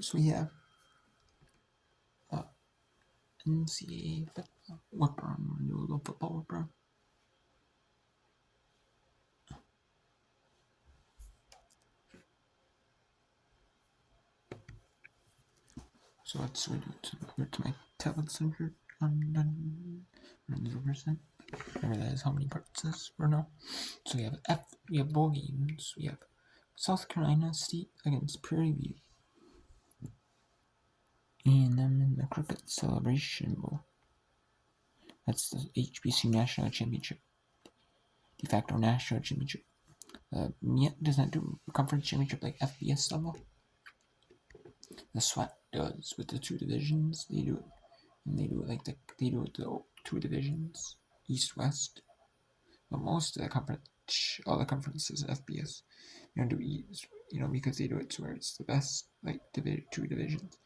So we have NCAA football. Whip around. We're gonna do a little football whip around. So let's switch to my tablet center. 0%. Remember that is how many parts this for now. So we have bowl games. We have South Carolina State against Prairie View. And I'm in the Cricket Celebration Bowl. That's the HBCU National Championship. De facto National Championship. MEAC does not do conference championship like FBS level. The SWAT does with the two divisions. They do it, and they do it like they do it the two divisions, East West. But most of the all the conferences FBS, do East, because they do it to where it's the best like two divisions.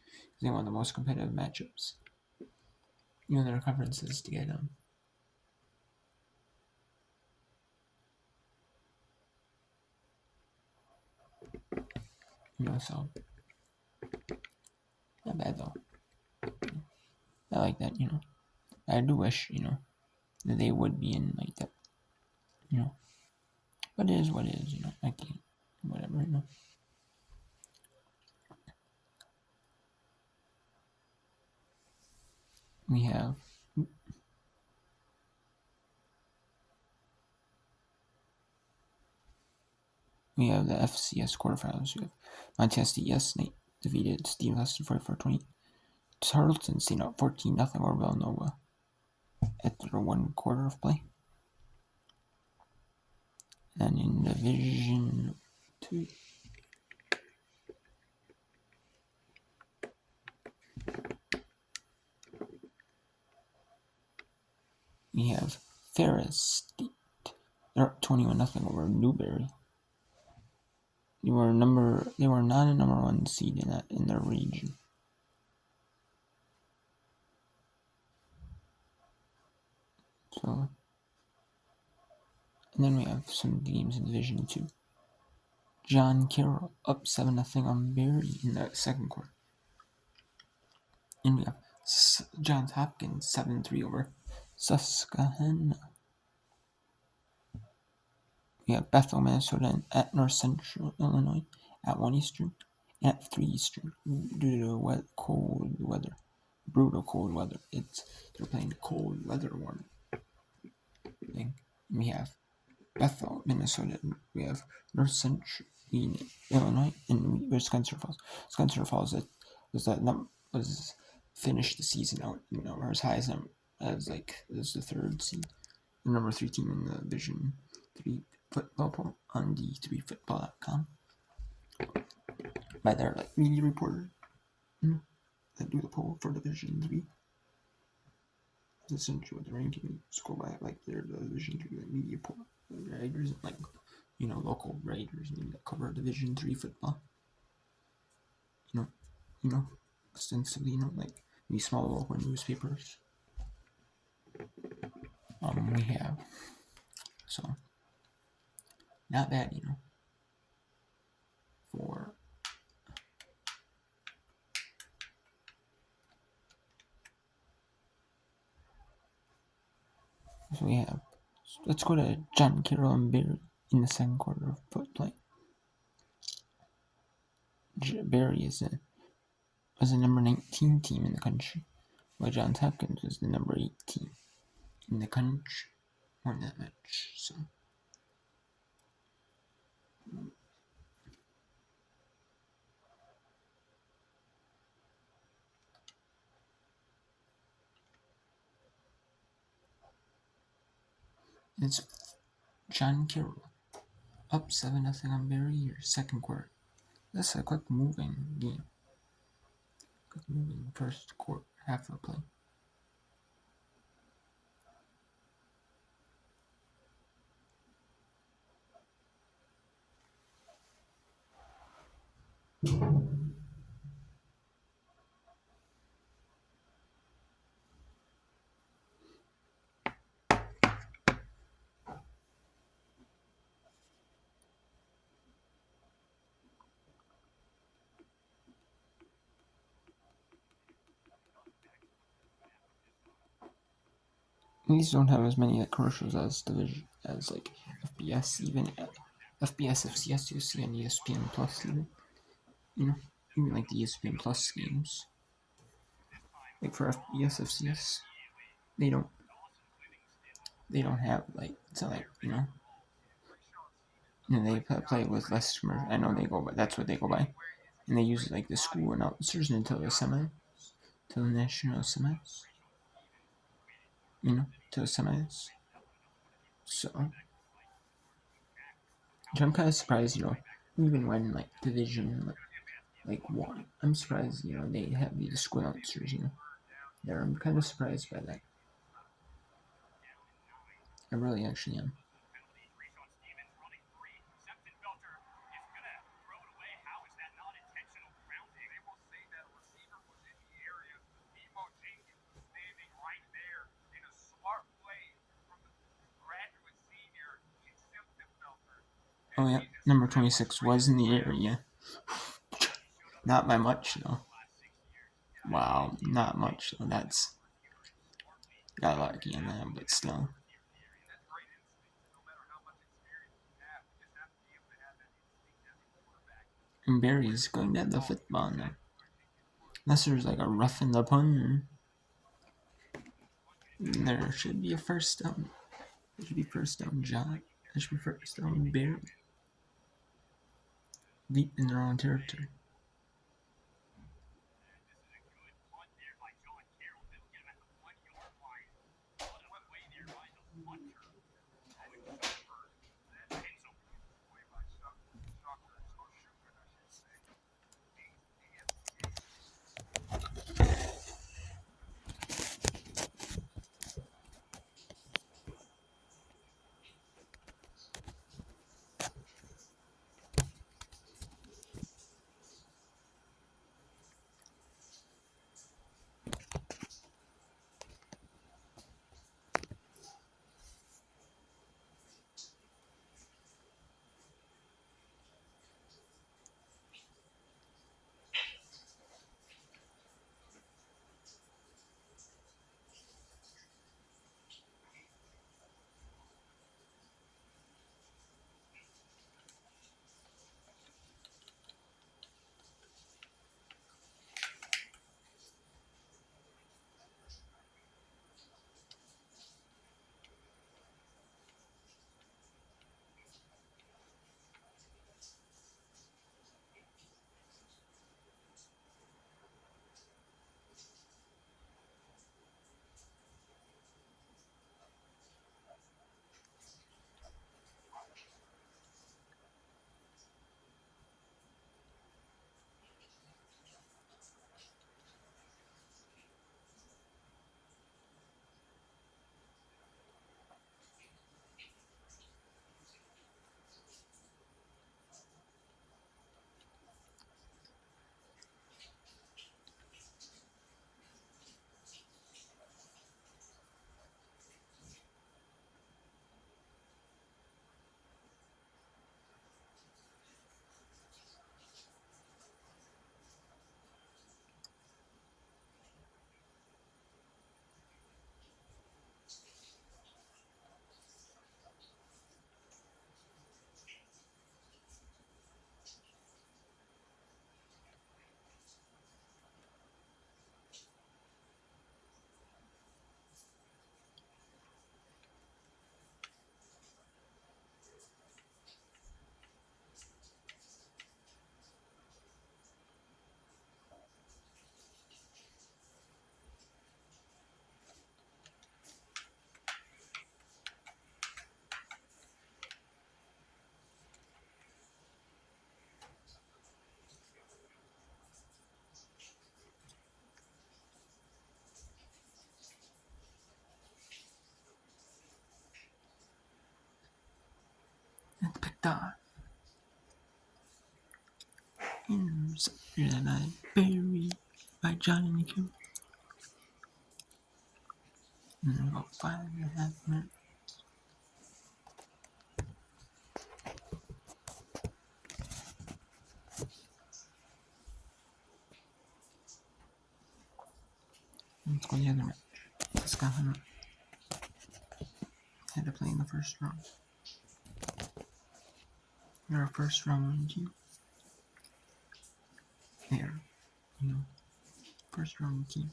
They want the most competitive matchups. Their conferences to get them. So not bad though. I like that. I do wish that they would be in like that. But it is what it is. I can't. Whatever. We have the FCS quarterfinals. We have Montana State State defeated Steve Heston 44-20. Tarleton State up 14-0 over Villanova at their 1 quarter of play. And in Division 2, we have Ferris State. They're up 21-0 over Newberry. They were not a number 1 seed in their region. So, and then we have some games in Division 2. John Carroll up 7-0 on Berry in the second quarter. And we have Johns Hopkins 7-3 over Susquehanna. We have Bethel, Minnesota at North Central Illinois at 1 Eastern and at 3 Eastern due to cold weather. Brutal cold weather. They're playing cold weather warm thing. And we have Bethel, Minnesota. We have North Central Illinois, and we have Spencer Falls. Spencer Falls was finished the season out, as high as the 3rd seed, the number 3 team in the Division 3 football poll on d3football.com by their media reporter that do the poll for Division 3. That's essentially what the ranking score by their Division 3 media poll writers and local writers that cover Division 3 football. Ostensibly, these small local newspapers. We have so not bad, for so we have. Let's go to John Carroll and Berry in the second quarter of foot play. Berry was the number 19 team in the country, while Johns Hopkins was the number 8 team in the country. Won that match, so. It's John Carroll up 7-0 on Berry your second quarter. That's a quick moving game. Quick moving first quarter, half of play. these don't have as many like commercials as division as like FBS, even FBS, FCS you see on ESPN Plus, even even like the ESPN Plus games. Like for FBS, FCS, they don't have like so like they play with less commercial. I know they go, but that's what they go by, and they use like the school announcers until the semi, till the national semis, till the semis. So, which I'm kind of surprised, even when like division like one, I'm surprised, they have the school announcers, there. I'm kind of surprised by that. I really actually am. Oh yeah, number 26 was in the area. Not by much though. Wow, not much though. That's got lucky in that, but still. And Barry's going down the football now. Unless there's like a rough in the pun, there should be a first down. There should be first down, John. There should be first down, Barry. Deep in their own territory. And picked off. And I buried by Johnny Q. In about 5.5 minutes. Let's go the other match. Let's go. had to play in the first round. You're a first round team. There, first round team.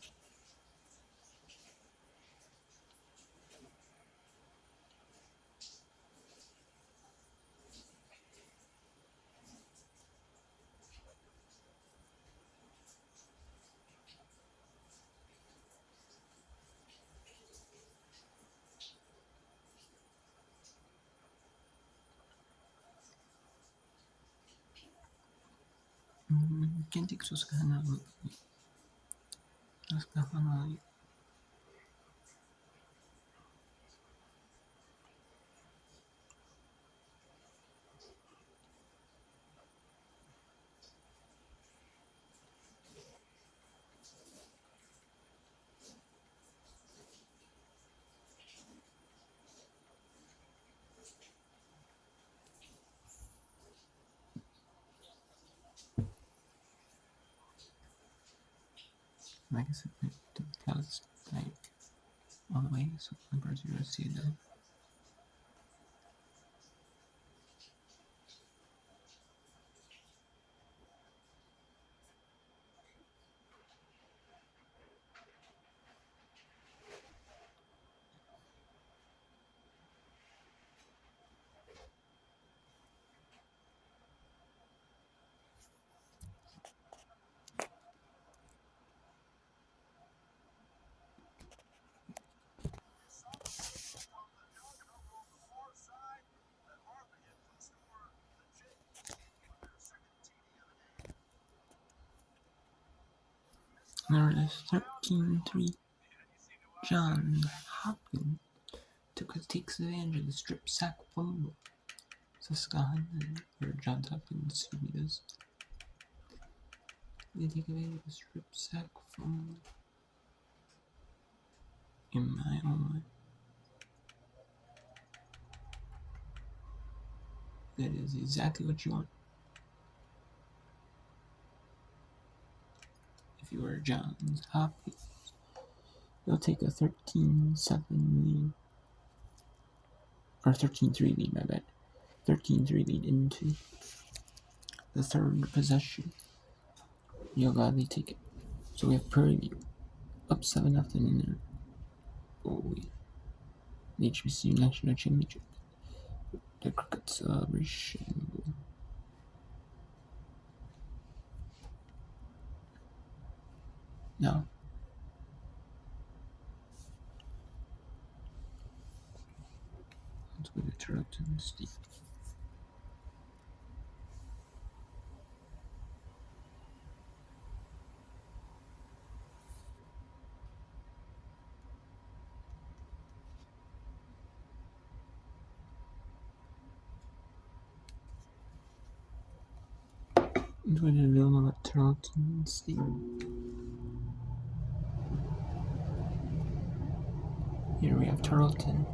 Quem tem que Susquehanna? Susquehanna. I guess it went to plus like all the way, so I'm going to see it now. There it is, 13-3. John Hopkins takes advantage of the strip sack fumble. Susquehanna, or John Hopkins, does. They take advantage of the strip sack fumble. In my own mind. That is exactly what you want. If you were John Hopkins, you'll take a 13-7 lead. Or 13-3 lead, my bad. 13-3 lead into the third possession. You'll gladly take it. So we have Prairie View up 7-0 in there. Oh, yeah. The HBCU National Championship. The cricket celebration. Now, let's go to Tarleton State. It's going to be available at Tarleton State. Here we have Tarleton.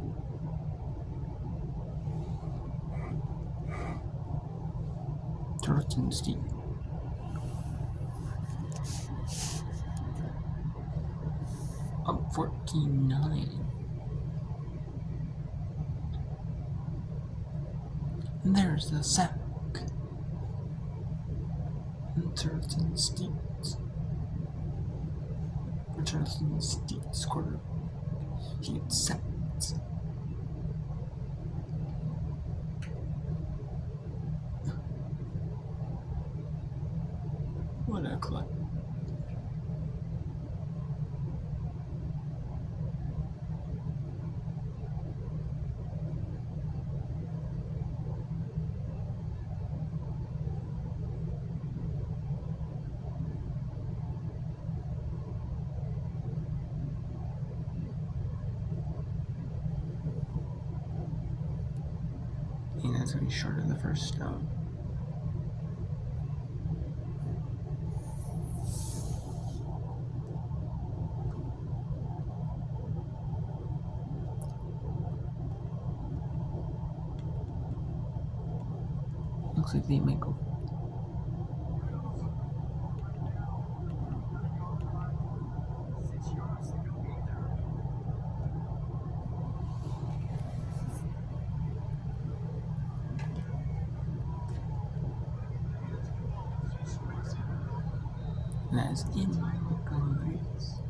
Tarleton State. Up 14-9. And there's the sack. And Tarleton State. Tarleton State's quarter. He gets sacked. What a clutch. And that's going to be short of the first down. Looks like they might go. as incumbents.